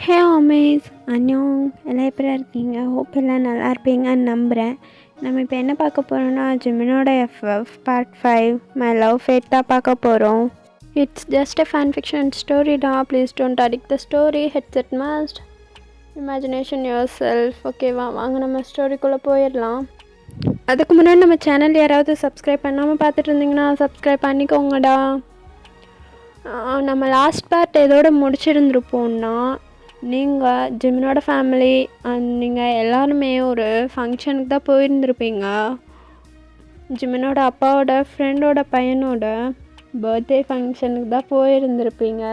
ஹே ஹோமேஸ் அன்யோங் எல்லாம் எப்படி இருக்கீங்க? ஹோப் எல்லாம் நல்லா இருப்பீங்கன்னு நம்புகிறேன். நம்ம இப்போ என்ன பார்க்க போகிறோம்னா ஜிமினோட FF part 5 my love fate தான் பார்க்க போகிறோம். It's just a fan fiction story தான். Please don't addict the story. Headset must imagination yourself. ஓகேவா, வாங்க நம்ம ஸ்டோரிக்குள்ளே போயிடலாம். அதுக்கு முன்னாடி நம்ம சேனல் யாராவது சப்ஸ்கிரைப் பண்ணாமல் பார்த்துட்டு இருந்தீங்கன்னா சப்ஸ்கிரைப் பண்ணிக்கோங்கடா. நம்ம லாஸ்ட் பார்ட் எதோட முடிச்சிருந்துருப்போம்னா, நீங்கள் ஜிமினோட ஃபேமிலி அண்ட் நீங்கள் எல்லாருமே ஒரு ஃபங்க்ஷனுக்கு தான் போயிருந்துருப்பீங்க. ஜிமினோட அப்பாவோட ஃப்ரெண்டோட பையனோட பர்த்டே ஃபங்க்ஷனுக்கு தான் போயிருந்துருப்பீங்க.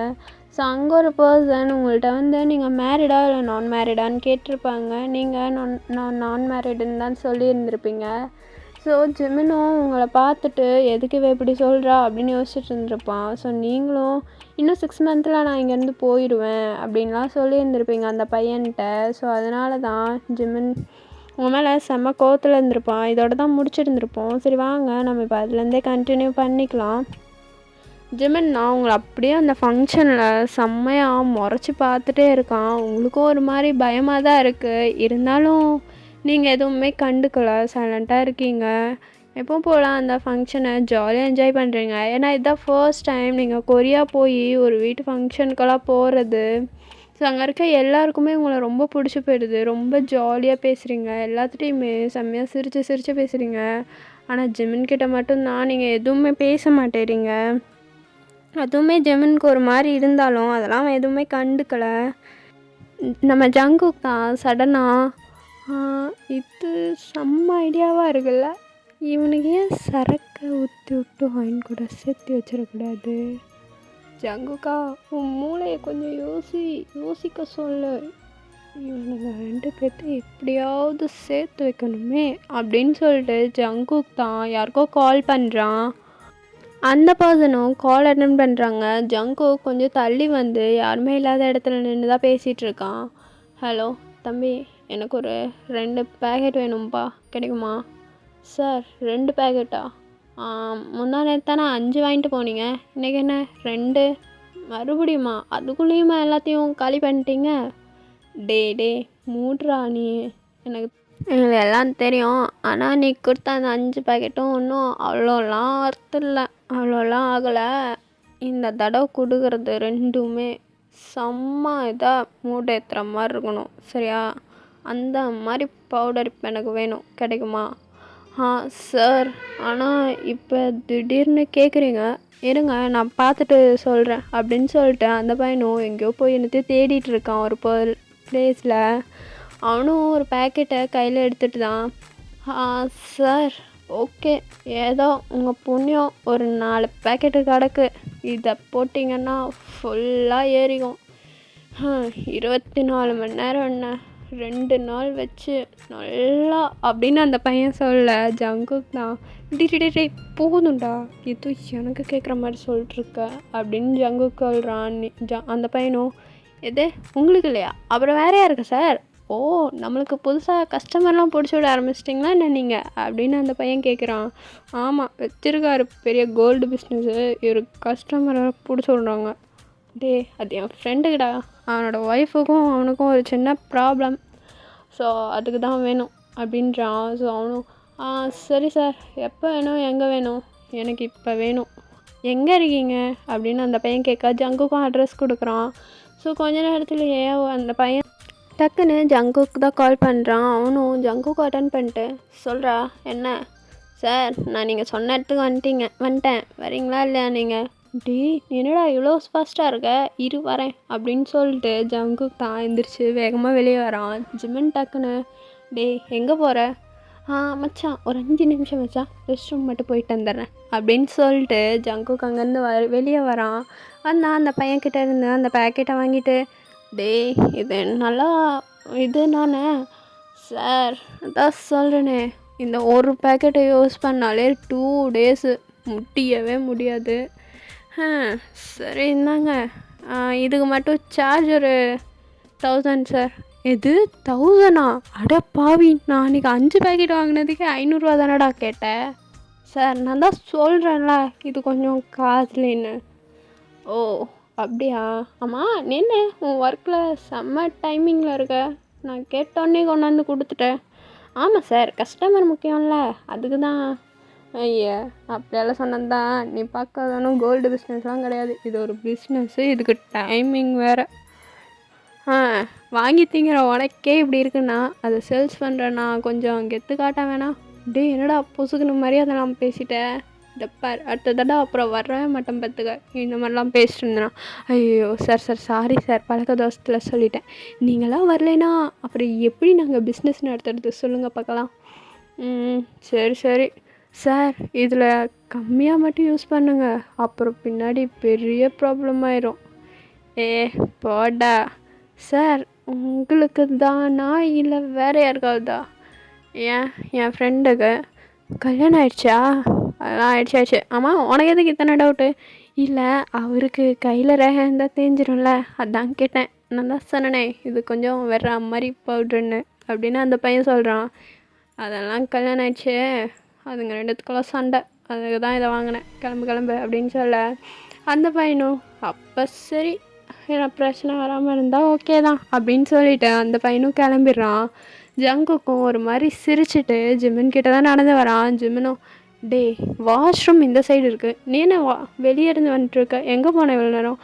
ஸோ அங்கே ஒரு பர்சன் உங்கள்கிட்ட நீங்கள் மேரிடா இல்லை நான் மேரிடான்னு கேட்டிருப்பாங்க. நீங்கள் நான் மேரிடுன்னு தான் சொல்லியிருந்திருப்பீங்க. ஸோ ஜிமினோ உங்களை பார்த்துட்டு எதுக்கு இவ இப்படி சொல்கிறா அப்படின்னு யோசிச்சுட்டு இருந்திருப்பான். ஸோ நீங்களும் இன்னும் 6 மந்த்தில் நான் இங்கேருந்து போயிடுவேன் அப்படின்லாம் சொல்லியிருந்திருப்பீங்க அந்த பையன்கிட்ட. ஸோ அதனால தான் ஜிமின் உங்கள் மேலே செம்ம கோவத்தில் இருந்திருப்பான். இதோட தான் முடிச்சிருந்துருப்போம். சரி வாங்க நம்ம இப்போ அதுலேருந்தே கண்டினியூ பண்ணிக்கலாம். ஜிமின் நான் உங்களை அப்படியே அந்த ஃபங்க்ஷனில் செம்மையாக முறைச்சி பார்த்துட்டே இருக்கான். உங்களுக்கும் ஒரு மாதிரி பயமாக தான் இருக்குது. இருந்தாலும் நீங்கள் எதுவுமே கண்டுக்கல, சைலண்ட்டாக இருக்கீங்க. எப்போ போகலாம் அந்த ஃபங்க்ஷனை ஜாலியாக என்ஜாய் பண்ணுறீங்க. ஏன்னா இதுதான் ஃபர்ஸ்ட் டைம் நீங்கள் கொரியா போய் ஒரு வீட்டு ஃபங்க்ஷனுக்கெல்லாம் போகிறது. ஸோ அங்கே இருக்க எல்லாருக்குமே உங்களை ரொம்ப பிடிச்சி போயிடுது. ரொம்ப ஜாலியாக பேசுகிறீங்க, எல்லாத்துட்டையுமே செம்மையாக சிரித்து பேசுகிறீங்க. ஆனால் ஜிமின்கிட்ட மட்டும்தான் நீங்கள் எதுவுமே பேச மாட்டேறீங்க. அதுவுமே ஜிமினுக்கு ஒரு மாதிரி இருந்தாலும் அதெல்லாம் அவன் எதுவுமே கண்டுக்கலை. நம்ம ஜங்குக் தான் சடனாக இது செம்ம ஐடியாவாக இருக்குல்ல, இவனுக்கு ஏன் சரக்கை ஊற்றி விட்டு வாங்கி கூட சேர்த்து வச்சிடக்கூடாது. ஜங்குக்கா உன் மூளையை கொஞ்சம் யோசிக்க சொல்லு. இவனுங்க 2 பேர்த்து எப்படியாவது சேர்த்து வைக்கணுமே அப்படின்னு சொல்லிட்டு ஜங்குக் தான் யாருக்கோ கால் பண்ணுறான். அந்த பர்சனும் கால் அட்டன் பண்ணுறாங்க. ஜங்குக் கொஞ்சம் தள்ளி வந்து யாருமே இல்லாத இடத்துல நின்று தான் பேசிகிட்டு இருக்கான். ஹலோ தம்பி, எனக்கு ஒரு 2 பேக்கெட் வேணும்ப்பா, கிடைக்குமா? சார் 2 பேக்கெட்டா? முந்தா நேற்று தானே 5 வாங்கிட்டு போனீங்க, இன்றைக்கி என்ன 2 மறுபடியுமா? அதுக்குள்ளேயுமா எல்லாத்தையும் காலி பண்ணிட்டீங்க? டே மூட்ரா நீ. எனக்கு எல்லாம் தெரியும், ஆனால் நீ கொடுத்த அந்த 5 பேக்கெட்டும் ஒன்றும் அவ்வளோலாம் அர்த்தம் இல்லை, அவ்வளோலாம் ஆகலை. இந்த தடவை கொடுக்குறது 2மே செம்ம இதாக மூட்டை ஏற்றுற மாதிரி இருக்கணும், சரியா? அந்த மாதிரி பவுடர் இப்போ எனக்கு வேணும், கிடைக்குமா? சார், ஆனால் இப்போ திடீர்னு கேட்குறீங்க, இருங்க நான் பார்த்துட்டு சொல்கிறேன் அப்படின்னு சொல்லிட்டு அந்த பையனும் எங்கேயோ போய் என்னத்தையும் தேடிட்டு இருக்கான் ஒரு பிளேஸில். அவனும் ஒரு பேக்கெட்டை கையில் எடுத்துகிட்டு தான், சார் ஓகே, ஏதோ உங்கள் புண்ணியம் ஒரு 4 பேக்கெட்டு கிடக்கு, இதை போட்டிங்கன்னா ஃபுல்லாக ஏறிக்கும். 24 மணி நேரம் என்ன, 2 நாள் வச்சு நல்லா அப்படின்னு அந்த பையன் சொல்ல ஜங்குக் தான் டே போதும்டா, இது எனக்கு கேட்குற மாதிரி சொல்லிட்டுருக்க அப்படின்னு ஜங்குக் சொல்கிறான். அந்த பையனும் எது உங்களுக்கு இல்லையா, அப்புறம் வேற யாருக்கு சார்? ஓ, நம்மளுக்கு புதுசாக கஸ்டமர்லாம் பிடிச்சி விட ஆரம்பிச்சிட்டிங்களா என்ன நீங்கள் அப்படின்னு அந்த பையன் கேட்குறான். வச்சுருக்காரு பெரிய கோல்டு பிஸ்னஸ்ஸு, ஒரு கஸ்டமரை பிடிச்சி விட்றாங்க. அது என் ஃப்ரெண்டுக்கிடா, அவனோட ஒய்ஃபுக்கும் அவனுக்கும் ஒரு சின்ன ப்ராப்ளம், ஸோ அதுக்கு தான் வேணும் அப்படின்றான். ஸோ அவனும் சரி சார், எப்போ வேணும், எங்கே வேணும்? எனக்கு இப்போ வேணும், எங்கே இருக்கீங்க அப்படின்னு அந்த பையன் கேட்க ஜங்குக்கும் அட்ரஸ் கொடுக்குறான். ஸோ கொஞ்ச நேரத்துலையே அந்த பையன் டக்குன்னு ஜங்குக்கு தான் கால் பண்ணுறான். அவனும் ஜங்குக்கு அட்டன் பண்ணிட்டு சொல்கிறா, என்ன சார், நான் நீங்கள் சொன்ன இடத்துக்கு வந்துட்டேன், வரீங்களா இல்லையா நீங்கள்? என்னடா இவ்வளோ ஃபாஸ்ட்டாக இருக்க, இரு வரேன் அப்படின்னு சொல்லிட்டு ஜங்குக் தான் எந்திரிச்சு வேகமாக வெளியே வரான். ஜிமின் டக்குன்னு எங்கே போகிற? மச்சான் ஒரு 5 நிமிஷம் மச்சான், ரெஸ்ட் ரூம் மட்டும் போயிட்டு வந்துடுறேன் அப்படின்னு சொல்லிட்டு ஜங்குக் அங்கேருந்து வெளியே வரான். அந்த பையன்கிட்ட இருந்து அந்த பேக்கெட்டை வாங்கிட்டு இது நல்லா இது நானே சார், அதான் சொல்கிறேனே, இந்த ஒரு பேக்கெட்டை யூஸ் பண்ணாலே 2 டேஸு முடியவே முடியாது. சரி இந்தாங்க, இதுக்கு மட்டும் சார்ஜ் ஒரு 1000 சார். எது 1000? அட பாவி, நான் அன்றைக்கி 5 பேக்கெட் வாங்கினதுக்கு 500 தானடா கேட்டேன். சார் நான் தான் சொல்கிறேன்ல இது கொஞ்சம் காஸ்ட்லின்னு. ஓ அப்படியா? ஆமாம், நீ என்ன உன் ஒர்க்கில் செம்ம டைமிங்கில் இருக்க? நான் கேட்டோன்னே கொண்டாந்து கொடுத்துட்டேன். ஆமாம் சார், கஸ்டமர் முக்கியம்ல, அதுக்கு தான். ஐயா, அப்படியெல்லாம் சொன்னது தான். நீ பார்க்காதனும் கோல்டு பிஸ்னஸ்லாம் கிடையாது, இது ஒரு பிஸ்னஸ்ஸு, இதுக்கு டைமிங் வேறு. வாங்கி திங்கிற உனக்கே இப்படி இருக்குன்னா அதை சேல்ஸ் பண்ணுறேன்னா கொஞ்சம் கெத்து காட்ட வேணாம். டே என்னடா பொசுக்குன மாதிரி அதை நான் பேசிட்டேன். டப்பார் அடுத்த தடவை அப்புறம் வரவே மாட்டேன் பார்த்துக்க, இந்த மாதிரிலாம் பேசிட்டு இருந்தேன். ஐயோ சார் சாரி சார், பழக்க தோசத்தில் சொல்லிட்டேன். நீங்களாம் வரலைன்னா அப்புறம் எப்படி நாங்கள் பிஸ்னஸ் நடத்துறது சொல்லுங்கள் பார்க்கலாம். சரி சார், இதில் கம்மியாக மட்டும் யூஸ் பண்ணுங்க, அப்புறம் பின்னாடி பெரிய ப்ராப்ளம் ஆயிரும். போடா சார், உங்களுக்கு தானா இல்லை வேறு யாருக்காவதா? என் ஃப்ரெண்டுக்கு கல்யாணம் ஆயிடுச்சா? அதெல்லாம் ஆயிடுச்சு. ஆமாம், உனக்கு எதுக்கு இத்தனை டவுட்டு? இல்லை, அவருக்கு கையில் ரேகை இருந்தால் தேஞ்சிரும்ல, அதான் கேட்டேன். நான் தான் சொன்னனே இது கொஞ்சம் வேற மாதிரி பவுட்ருன்னு அப்படின்னு அந்த பையன் சொல்கிறான். அதெல்லாம் கல்யாணம் ஆயிடுச்சு, அதுங்க ரெண்டுத்துக்கெல்லாம் சண்டை, அதுக்கு தான் இதை வாங்கினேன், கிளம்பு அப்படின்னு சொல்ல அந்த பையனும் அப்போ சரி, ஏன்னா பிரச்சனை வராமல் இருந்தால் ஓகே தான் அப்படின்னு சொல்லிட்டு அந்த பையனும் கிளம்பிடுறான். ஜங்குக்கும் ஒரு மாதிரி சிரிச்சிட்டு ஜிமின் கிட்ட தான் நடந்து வரான். ஜிமினும், டே வாஷ்ரூம் இந்த சைடு இருக்குது, நீ என்ன வெளியே இருந்து வந்துட்டுருக்க, எங்கே போன இவ்வளோ நேரம்?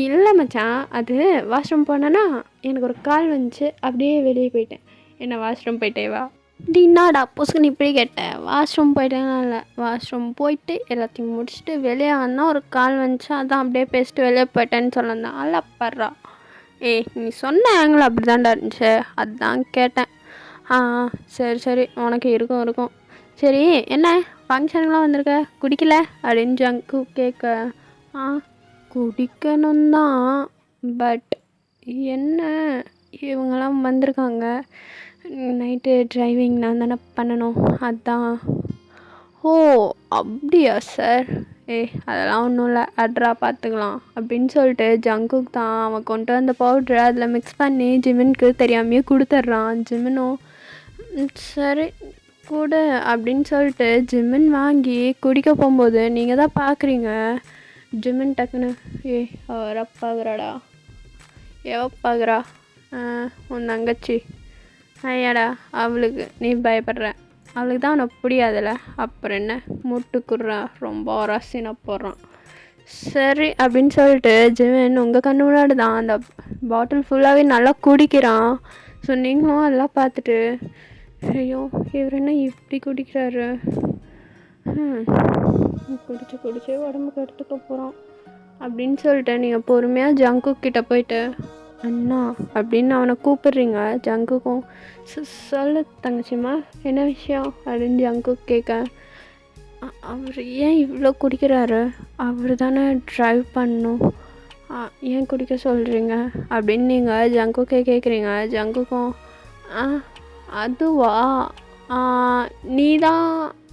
இல்லை மச்சான், அது வாஷ்ரூம் போனேன்னா எனக்கு ஒரு கால் வந்துச்சு, அப்படியே வெளியே போயிட்டேன். என்ன வாஷ்ரூம் போயிட்டே வா? டின்னாடா பொசுக்குன்னு இப்படி கேட்டேன். வாஷ்ரூம் போயிட்டேன்னா இல்லை, வாஷ்ரூம் போயிட்டு எல்லாத்தையும் முடிச்சுட்டு வெளியே வந்தால் ஒரு கால் வந்துச்சு, அதான் அப்படியே பேசிட்டு வெளியே போயிட்டேன்னு சொல்லந்தான். அல்ல பர்றா, நீ சொன்ன ஆங்கிள் அப்படி தான்டா இருந்துச்சு, அதுதான் கேட்டேன். சரி உனக்கு இருக்கும். சரி, என்ன ஃபங்க்ஷனுக்குலாம் வந்திருக்க, குடிக்கல அப்படின்னு ஜங்கு கேட்க, குடிக்கணும் தான், பட் என்ன இவங்கெல்லாம் வந்திருக்காங்க, நைட்டு டிரைவிங் நான் தானே பண்ணணும், அதான். ஓ அப்படியா சார்? அதெல்லாம் ஒன்றும் இல்லை, அட்ரா பார்த்துக்கலாம் அப்படின்னு சொல்லிட்டு ஜங்குக்கு தான் அவன் கொண்டு வந்த பவுட்ரை அதில் மிக்ஸ் பண்ணி ஜிமினுக்கு தெரியாமையே கொடுத்துட்றான். ஜிமினும் சரி கொடு அப்படின்னு சொல்லிட்டு ஜிமின் வாங்கி குடிக்க போகும்போது நீங்கள் தான் பார்க்குறீங்க ஜிமின் டக்குன்னு அவரப்பாகிறாடா, எவப்பாகிறா? உன் தங்கச்சி. ஐயாடா, அவளுக்கு நீ பயப்படுற, அவளுக்கு தான் அவனை பிடியாதுல்ல, அப்புறம் என்ன முட்டுக்குறா, ரொம்ப ரசினா போடுறான். சரி அப்படின்னு சொல்லிட்டு ஜிமின் உங்கள் கண்ணு முன்னாடி தான் அந்த பாட்டில் ஃபுல்லாகவே நல்லா குடிக்கிறான். ஸோ நீங்களும் அதெல்லாம் பார்த்துட்டு, ஐயோ இவர் என்ன இப்படி குடிக்கிறாரு, குடிச்சு உடம்புக்கு எடுத்துக்க போகிறோம் அப்படின்னு சொல்லிட்டு நீங்கள் பொறுமையாக ஜங்கு கிட்ட போயிட்டு அண்ணா அப்படின்னு அவனை கூப்பிடுறீங்க. ஜங்குக்கும் சொல்லு தங்கச்சிம்மா என்ன விஷயம் அப்படின்னு ஜங்கு கேட்க, அவர் ஏன் இவ்வளோ குடிக்கிறாரு, அவர் தானே ட்ரைவ் பண்ணணும், ஏன் குடிக்க சொல்கிறீங்க அப்படின்னு நீங்கள் ஜங்குக்கே கேட்குறீங்க. ஜங்குக்கும் அதுவா, நீ தான்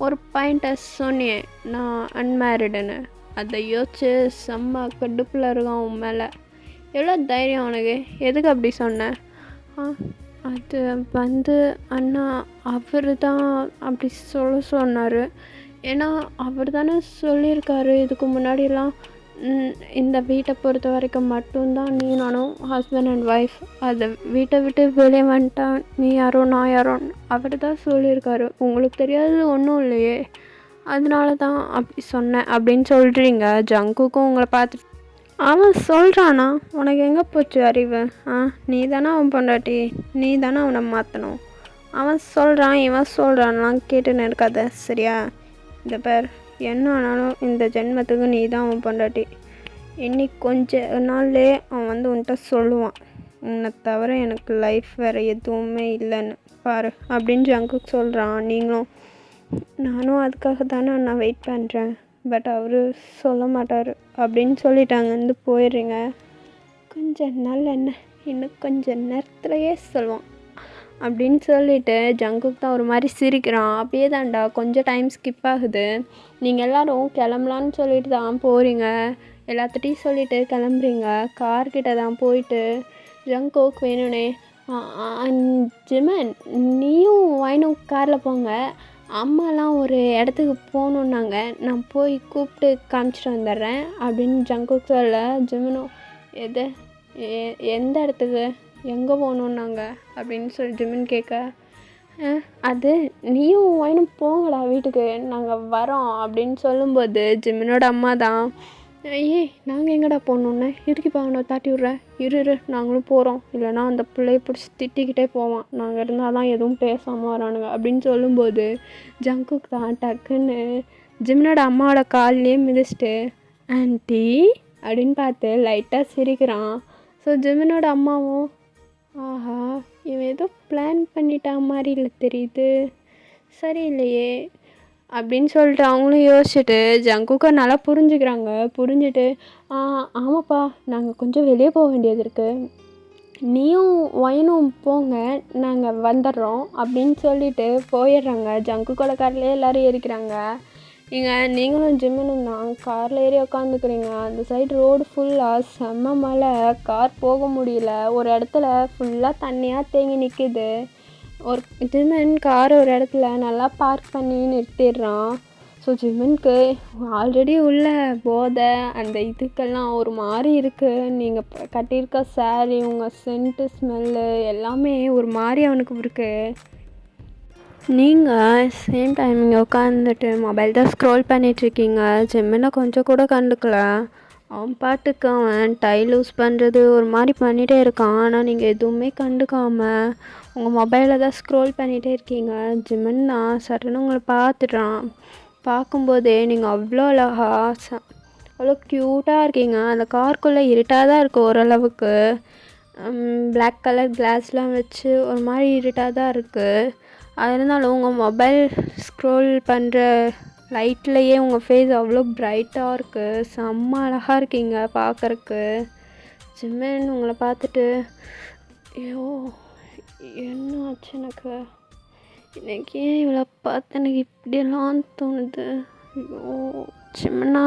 ஒரு பாயிண்ட்டை சொன்னியே நான் அன்மேரிடுன்னு, அதை யோசிச்சு செம்ம கடுப்பில் இருக்கான் உன் மேலே. எவ்வளோ தைரியம் உனக்கு, எதுக்கு அப்படி சொன்னேன்? அது வந்து அண்ணா அவர் தான் அப்படி சொன்னார், ஏன்னா அவர் தானே சொல்லியிருக்காரு இதுக்கு முன்னாடியெல்லாம் இந்த வீட்டை பொறுத்த வரைக்கும் மட்டும்தான் நீ நானும் ஹஸ்பண்ட் அண்ட் ஒய்ஃப், அதை வீட்டை விட்டு வெளியே வந்துட்டான் நீ யாரோ நான் யாரோ அவர் தான் சொல்லியிருக்காரு, உங்களுக்கு தெரியாது ஒன்றும் இல்லையே, அதனால தான் அப்படி சொன்னேன் அப்படின்னு சொல்கிறீங்க. ஜங்குக்கும் உங்களை பார்த்துட்டு அவன் சொல்கிறானா, உனக்கு எங்கே போச்சு அறிவு? நீ தானே அவன் பொண்டாட்டி, நீ தானே அவனை மாற்றணும், அவன் சொல்கிறான் இவன் சொல்கிறான்லாம் கேட்டுன்னு இருக்காத சரியா? இந்த பேர் என்ன ஆனாலும் இந்த ஜென்மத்துக்கு நீ தான் அவன் பொண்டாட்டி, இன்னைக்கு கொஞ்ச நாள்லேயே அவன் வந்து உன்கிட்ட சொல்லுவான், உன்னை தவிர எனக்கு லைஃப் வேறு எதுவுமே இல்லைன்னு பாரு அப்படின்னு ஜங்குக்கு சொல்கிறான். நீங்களும் நானும் அதுக்காக தானே நான் வெயிட் பண்ணுறேன், பட் அவர் சொல்ல மாட்டார் அப்படின்னு சொல்லிட்டாங்க, வந்து போயிடுறீங்க. கொஞ்ச நாள் என்ன, இன்னும் கொஞ்சம் நேரத்துலையே சொல்லுவான் அப்படின்னு சொல்லிட்டு ஜங்குக்கு தான் ஒரு மாதிரி சிரிக்கிறான். அப்படியே தான்டா கொஞ்சம் டைம் ஸ்கிப் ஆகுது, நீங்கள் எல்லோரும் கிளம்பலான்னு சொல்லிட்டு தான் போகிறீங்க, எல்லாத்துட்டையும் சொல்லிவிட்டு கிளம்புறீங்க. கார்கிட்ட தான் போயிட்டு ஜங்குக்கு வேணும்னே ஜிமன் நீயும் வாயினும் காரில் போங்க, அம்மாலாம் ஒரு இடத்துக்கு போகணுன்னாங்க, நான் போய் கூப்பிட்டு காமிச்சிட்டு வந்துடுறேன் அப்படின்னு ஜங்குக் சொல்ல, ஜிமினும் எது எந்த இடத்துக்கு எங்கே போகணுன்னாங்க அப்படின்னு சொல்லி ஜிமின் கேட்க, அது நீயும் ஒயனும் போங்கடா வீட்டுக்கு, நாங்கள் வரோம் அப்படின்னு சொல்லும்போது ஜிமினோட அம்மா தான், ஏய் நாங்கள் எங்கடா போகணுன்னு இறுக்கி பாங்கண்ணா தாட்டி விட்றேன், இரு நாங்களும் போகிறோம், இல்லைனா அந்த பிள்ளைய பிடிச்சி திட்டிக்கிட்டே போவான், நாங்கள் இருந்தால் தான் எதுவும் பேசாமல் வரானுங்க அப்படின்னு சொல்லும்போது ஜங்குக் தான் டக்குன்னு ஜிமினோட அம்மாவோட கால்லேயே மிதிச்சிட்டு ஆன்ட்டி அப்படின்னு பார்த்து லைட்டாக சிரிக்கிறான். ஸோ ஜிமினோட அம்மாவும் ஆஹா இவன் ஏதோ பிளான் பண்ணிட்டா மாதிரி இல்லை தெரியுது, சரியில்லையே அப்படின்னு சொல்லிட்டு அவங்களும் யோசிச்சுட்டு ஜங்குக்கை நல்லா புரிஞ்சுக்கிறாங்க. புரிஞ்சுட்டு ஆமாப்பா நாங்கள் கொஞ்சம் வெளியே போக வேண்டியது இருக்குது, நீயும் ஒயனும் போங்க நாங்கள் வந்துடுறோம் அப்படின்னு சொல்லிட்டு போயிடுறாங்க. ஜங்குக்கோட கார்லேயே எல்லோரும் ஏறிக்கிறாங்க. நீங்களும் ஜிமினும் தான் காரில் ஏறி உட்காந்துக்கிறீங்க. அந்த சைடு ரோடு ஃபுல்லாக செம்ம மழை, கார் போக முடியல, ஒரு இடத்துல ஃபுல்லாக தண்ணியாக தேங்கி நிற்கிது. ஒரு ஜிமின் கார் ஒரு இடத்துல நல்லா பார்க் பண்ணி நிறுத்திடுறான். ஸோ ஜிமினுக்கு ஆல்ரெடி உள்ள போதை அந்த இதுக்கெல்லாம் ஒரு மாதிரி இருக்குது. நீங்கள் கட்டியிருக்க சாரீ, உங்கள் சென்ட்டு ஸ்மெல்லு எல்லாமே ஒரு மாதிரி அவனுக்கு இருக்குது. நீங்கள் சேம் டைம் இங்கே உட்காந்துட்டு மொபைல் தான் ஸ்க்ரோல் பண்ணிகிட்ருக்கீங்க. ஜிமினை கொஞ்சம் கூட கண்டுக்கல. அவன் பாட்டுக்கு அவன் டை லூஸ் பண்ணுறது ஒரு மாதிரி பண்ணிகிட்டே இருக்கான். ஆனால் நீங்கள் எதுவுமே கண்டுக்காமல் உங்கள் மொபைலில் தான் ஸ்க்ரோல் பண்ணிகிட்டே இருக்கீங்க. ஜிமின் தான் சட்டுன்னு உங்களை பார்த்துட்றான். பார்க்கும்போதே நீங்கள் அவ்வளோ அழகா அவ்வளோ க்யூட்டாக இருக்கீங்க. அந்த காருக்குள்ளே இருட்டாக தான் இருக்குது ஓரளவுக்கு. பிளாக் கலர் கிளாஸ்லாம் வச்சு ஒரு மாதிரி இருட்டாக தான் இருக்குது. அது இருந்தாலும் உங்கள் மொபைல் ஸ்க்ரோல் பண்ணுற லைட்லேயே உங்கள் ஃபேஸ் அவ்வளோ பிரைட்டாக இருக்குது. செம்ம அழகாக இருக்கீங்க பார்க்குறக்கு. ஜிமின் உங்களை பார்த்துட்டு ஐயோ என்ன ஆச்சு எனக்கு, எனக்கு ஏன் இவ்வளோ பார்த்து எனக்கு இப்படியெல்லாம் தோணுது, ஐயோ ஜிமினா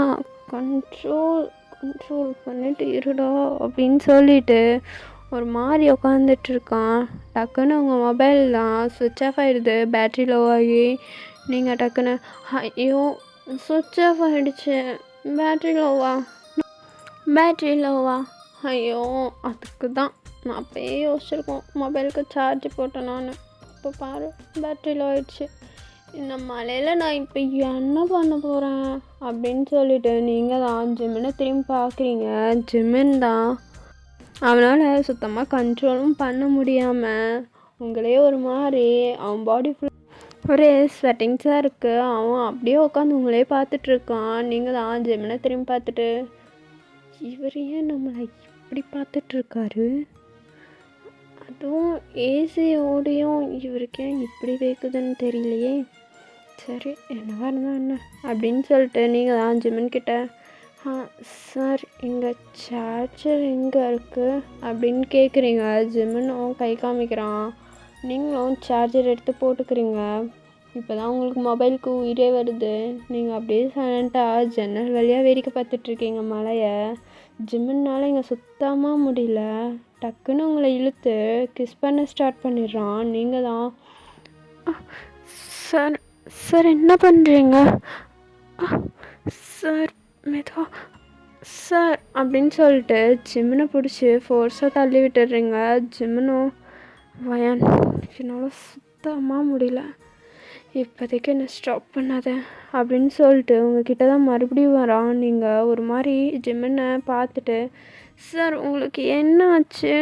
கண்ட்ரோல் பண்ணிட்டு இருடா அப்படின்னு சொல்லிட்டு ஒரு மாதிரி உட்காந்துட்ருக்கான். டக்குன்னு உங்கள் மொபைல் தான் சுவிட்ச் ஆஃப் ஆகிடுது, பேட்ரி லோ ஆகி. நீங்கள் டக்குன்னு ஐயோ சுவிட்ச் ஆஃப் ஆகிடுச்சு, பேட்ரி லோவா ஐயோ அதுக்கு தான் நான் அப்போயே யோசிச்சிருக்கோம் மொபைலுக்கு சார்ஜ் போட்டேன் நான். இப்போ பாரு பேட்ரி லோ ஆகிடுச்சு, இந்த மழையில் நான் இப்போ என்ன பண்ண போகிறேன் அப்படின்னு சொல்லிட்டு நீங்கள் தான் ஜிமினை திரும்பி பார்க்குறீங்க. ஜிமின் தான் அவனால் சுத்தமாக கண்ட்ரோலும் பண்ண முடியாமல் உங்களே ஒரு மாதிரி அவன் பாடி ஃபுல் ஒரே ஸ்வெட்டிங்ஸாக இருக்குது. அவன் அப்படியே உட்காந்து உங்களே பார்த்துட்ருக்கான். நீங்கள் தான் ஜிமினை திரும்பி பார்த்துட்டு இவர் ஏன் நம்மளை இப்படி பார்த்துட்ருக்காரு, அதுவும் ஏசியோடையும் இவருக்கு ஏன் இப்படி வைக்குதுன்னு தெரியலையே, சரி என்னவா இருந்தால் என்ன அப்படின்னு சொல்லிட்டு நீங்கள் தான் ஜிமின் கிட்ட சார் எங்கள் சார்ஜர் எங்கே இருக்குது அப்படின்னு கேட்குறீங்க. ஜிமினும் கை காமிக்கிறான். நீங்களும் சார்ஜர் எடுத்து போட்டுக்கிறீங்க. இப்போ தான் உங்களுக்கு மொபைலுக்கு உயிரே வருது. நீங்கள் அப்படியே சைலண்ட்டாக ஜன்னல் வழியாக வேடிக்கை பார்த்துட்ருக்கீங்க மழையை. ஜிமின்னால் இங்கே சுத்தமாக முடியல. டக்குன்னு உங்களை இழுத்து கிஸ் பண்ண ஸ்டார்ட் பண்ணிடுறான். நீங்கள் தான் சார் என்ன பண்ணுறீங்க சார், மெதுவா சார் அப்படின்னு சொல்லிட்டு ஜிமினை பிடிச்சி ஃபோர்ஸாக தள்ளி விட்டுடுறீங்க. ஜிமினும் வயன் என்னால் சுத்தமாக முடியல, இப்போதைக்கு என்ன ஸ்டாப் பண்ணாத அப்படின்னு சொல்லிட்டு உங்ககிட்ட தான் மறுபடியும் வரான். நீங்கள் ஒரு மாதிரி ஜிமினை பார்த்துட்டு சார் உங்களுக்கு என்ன ஆச்சு,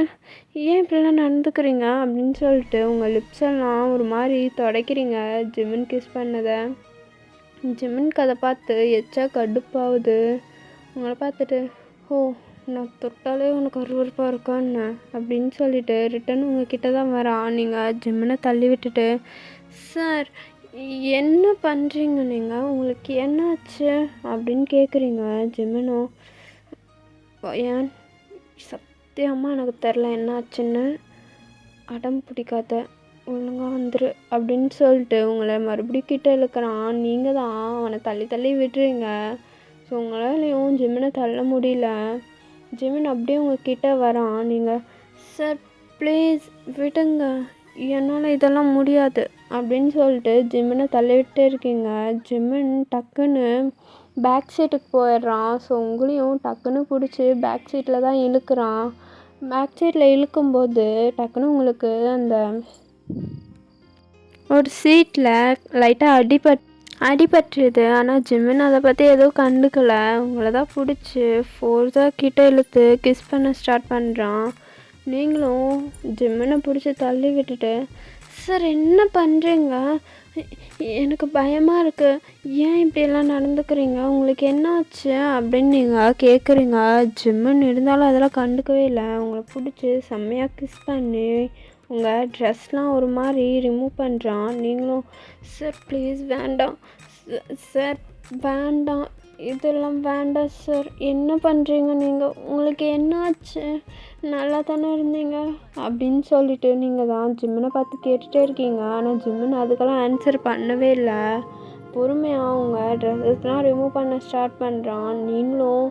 ஏன் இப்படிலாம் நடந்துக்கிறீங்க அப்படின்னு சொல்லிட்டு உங்கள் லிப்ஸ் எல்லாம் ஒரு மாதிரி துடைக்கிறீங்க ஜிமின் கிஸ் பண்ணதை. ஜிமின்க்கு அதை பார்த்து எச்சா கடுப்பாகுது. உங்களை பார்த்துட்டு ஓ நான் தொட்டாலே உனக்கு அருவருப்பாக இருக்கான்னு அப்படின்னு சொல்லிட்டு ரிட்டன் உங்ககிட்ட தான் வரான். நீங்கள் ஜிமினை தள்ளி விட்டுட்டு சார் என்ன பண்ணுறீங்க, நீங்கள் உங்களுக்கு என்னாச்சு அப்படின்னு கேட்குறீங்க. ஜிமினோ ஏன் சத்தியமாக எனக்கு தெரில என்னாச்சுன்னு, அடம் பிடிக்காத ஒழுங்காக வந்துரு அப்படின்னு சொல்லிட்டு உங்களை மறுபடியும் கிட்ட இழுக்கிறான். நீங்கள் தான் அவனை தள்ளி விட்டுறீங்க. ஸோ உங்களாலையும் ஜிமினை தள்ள முடியல. ஜிமின் அப்படியே உங்கள் கிட்டே வரான். நீங்கள் சார் ப்ளீஸ் விடுங்க, என்னால் இதெல்லாம் முடியாது அப்படின்னு சொல்லிட்டு ஜிம்மனை தள்ளிவிட்டே இருக்கீங்க. ஜிம்மன் டக்குன்னு பேக் சீட்டுக்கு போயிடுறான். ஸோ உங்களையும் டக்குன்னு பிடிச்சி பேக் சீட்டில் தான் இழுக்கிறான். பேக் சீட்டில் இழுக்கும்போது டக்குன்னு உங்களுக்கு அந்த ஒரு சீட்டில் லைட்டாக அடிபட்டுருது. ஆனால் ஜிம்மன் அதை பற்றி எதுவும் கண்டுக்கல. உங்களை தான் பிடிச்சி ஃபோர்ஸாக கிட்ட இழுத்து கிஸ் பண்ண ஸ்டார்ட் பண்ணுறான். நீங்களும் ஜிம்மனை பிடிச்சி தள்ளி விட்டுட்டு, சார் என்ன பண்ணுறீங்க? எனக்கு பயமாக இருக்குது, ஏன் இப்படியெல்லாம் நடந்துக்கிறீங்க, உங்களுக்கு என்ன ஆச்சு அப்படின்னு நீங்கள் கேட்குறீங்க. ஜிம்மன் இருந்தாலும் அதெல்லாம் கண்டுக்கவே இல்லை. உங்களை பிடிச்சி செம்மையாக கிஸ் பண்ணி உங்கள் ட்ரெஸ்லாம் ஒரு மாதிரி ரிமூவ் பண்ணுறான். நீங்களும் சார் ப்ளீஸ் வேண்டாம் சார், வேண்டாம், இதெல்லாம் வேண்டாம் சார், என்ன பண்ணுறீங்க நீங்கள், உங்களுக்கு என்ன ஆச்சு, நல்லா தானே இருந்தீங்க அப்படின்னு சொல்லிட்டு நீங்கள் தான் ஜிம்மனை பார்த்து கேட்டுகிட்டே இருக்கீங்க. ஆனால் ஜிம்மன் அதுக்கெல்லாம் ஆன்சர் பண்ணவே இல்லை. பொறுமையாக அவங்க ட்ரெஸ்ஸஸ்லாம் ரிமூவ் பண்ண ஸ்டார்ட் பண்ணுறான். நீங்களும்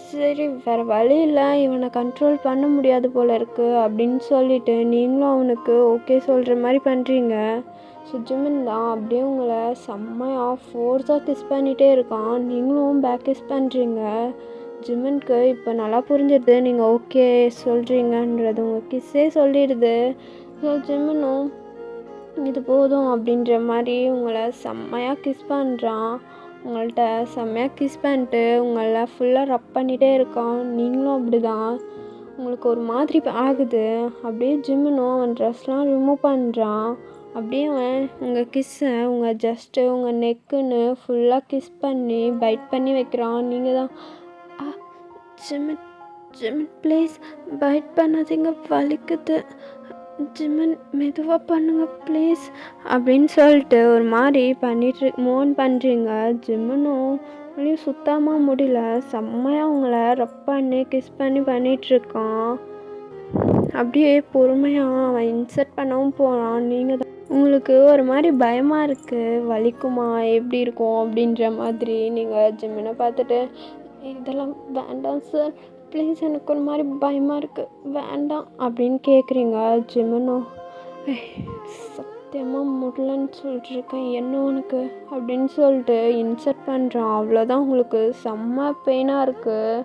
சரி வேறு வழி இல்லை, இவனை கண்ட்ரோல் பண்ண முடியாது போல் இருக்குது அப்படின்னு சொல்லிட்டு நீங்களும் அவனுக்கு ஓகே சொல்கிற மாதிரி பண்ணுறீங்க. ஸோ ஜிம்மன் தான் அப்படியே உங்களை செம்மையாக ஃபோர்ஸாக கிஸ் பண்ணிகிட்டே இருக்கான். நீங்களும் பேக் கிஸ் பண்ணுறீங்க. ஜிம்மனுக்கு இப்போ நல்லா புரிஞ்சிடுது நீங்கள் ஓகே சொல்கிறீங்கன்றது, உங்கள் கிஸ்ஸே சொல்லிடுது. ஸோ ஜிம்மனும் இது போதும் அப்படின்ற மாதிரி உங்களை செம்மையாக கிஸ் பண்ணுறான். உங்கள்கிட்ட செம்மையாக கிஸ் பண்ணிட்டு உங்களை ஃபுல்லாக ரப் பண்ணிகிட்டே இருக்கான். நீங்களும் அப்படி தான். உங்களுக்கு ஒரு மாதிரி ஆகுது. அப்படியே ஜிம்மனும் அவன் ட்ரெஸ்லாம் ரிமூவ் பண்ணுறான். அப்படியே அவன் உங்கள் கிஸ்ஸை உங்கள் ஜஸ்ட்டு உங்கள் நெக்குன்னு ஃபுல்லாக கிஸ் பண்ணி பைட் பண்ணி வைக்கிறான். நீங்கள் தான் ஜிம்மன் ஜிம்மன் ப்ளீஸ் பைட் பண்ணாதீங்க, வலிக்குது, ஜிம்மன் மெதுவாக பண்ணுங்க ப்ளீஸ் அப்படின்னு சொல்லிட்டு ஒரு மாதிரி பண்ணிட்டு மோன் பண்ணுறீங்க. ஜிம்மனும் அப்படியும் சுத்தமாக முடியல. செம்மையாக அவங்கள ரப் பண்ணி கிஸ் பண்ணி பண்ணிகிட்ருக்கான். அப்படியே பொறுமையாக அவன் இன்சர்ட் பண்ணவும் போகிறான். நீங்கள் தான் உங்களுக்கு ஒரு மாதிரி பயமாக இருக்குது, வலிக்குமா எப்படி இருக்கும் அப்படின்ற மாதிரி நீங்கள் ஜிம்மனை பார்த்துட்டு இதெல்லாம் வேண்டாம் சார் ப்ளீஸ், எனக்கு ஒரு மாதிரி பயமாக இருக்குது, வேண்டாம் அப்படின்னு கேட்குறீங்க. ஜிம்மனும் சத்தியமாக முடியலன்னு சொல்லிட்டுருக்கேன், என்ன உனக்கு அப்படின்னு சொல்லிட்டு இன்சர்ட் பண்ணுறான். அவ்வளோதான், உங்களுக்கு செம்ம பெயினாக இருக்குது.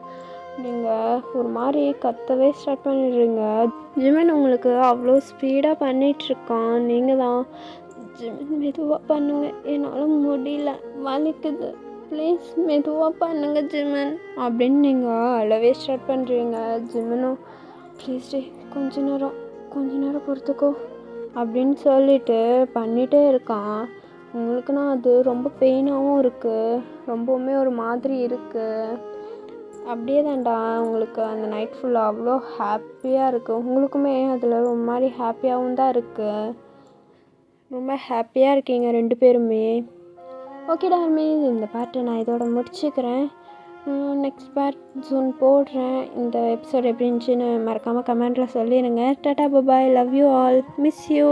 நீங்கள் ஒரு மாதிரி கத்தவே ஸ்டார்ட் பண்ணிடுறீங்க. ஜிம்மன் உங்களுக்கு அவ்வளோ ஸ்பீடாக பண்ணிகிட்ருக்கான். நீங்கள் தான் ஜிம்மன் மெதுவாக பண்ணுங்கள், என்னால் முடியல, வலிக்குது, ப்ளீஸ் மெதுவாக பண்ணுங்க ஜிம்மன் அப்படின்னு நீங்கள் அழவே ஸ்டார்ட் பண்ணுறீங்க. ஜிம்மனும் ப்ளீஸ் டே கொஞ்ச நேரம் பொறுத்துக்கோ அப்படின்னு சொல்லிட்டு பண்ணிகிட்டே இருக்கான். உங்களுக்குன்னா அது ரொம்ப பெயினாகவும் இருக்குது, ரொம்பவுமே ஒரு மாதிரி இருக்குது. அப்படியே தான்டா உங்களுக்கு அந்த நைட் ஃபுல்லாக அவ்வளோ ஹாப்பியாக இருக்குது. உங்களுக்குமே அதில் ரொம்ப மாதிரி ஹாப்பியாகவும் தான் இருக்குது. ரொம்ப ஹாப்பியாக இருக்கீங்க ரெண்டு பேருமே. ஓகே டார்லிங், இந்த பார்ட்டை நான் இதோட முடிச்சுக்கிறேன். நெக்ஸ்ட் பார்ட் ஜூன் போடுறேன். இந்த எபிசோட் எப்படி இருந்துச்சுன்னு மறக்காமல் கமெண்ட்டில் சொல்லிடுங்க. Tata bye, love you all, miss you.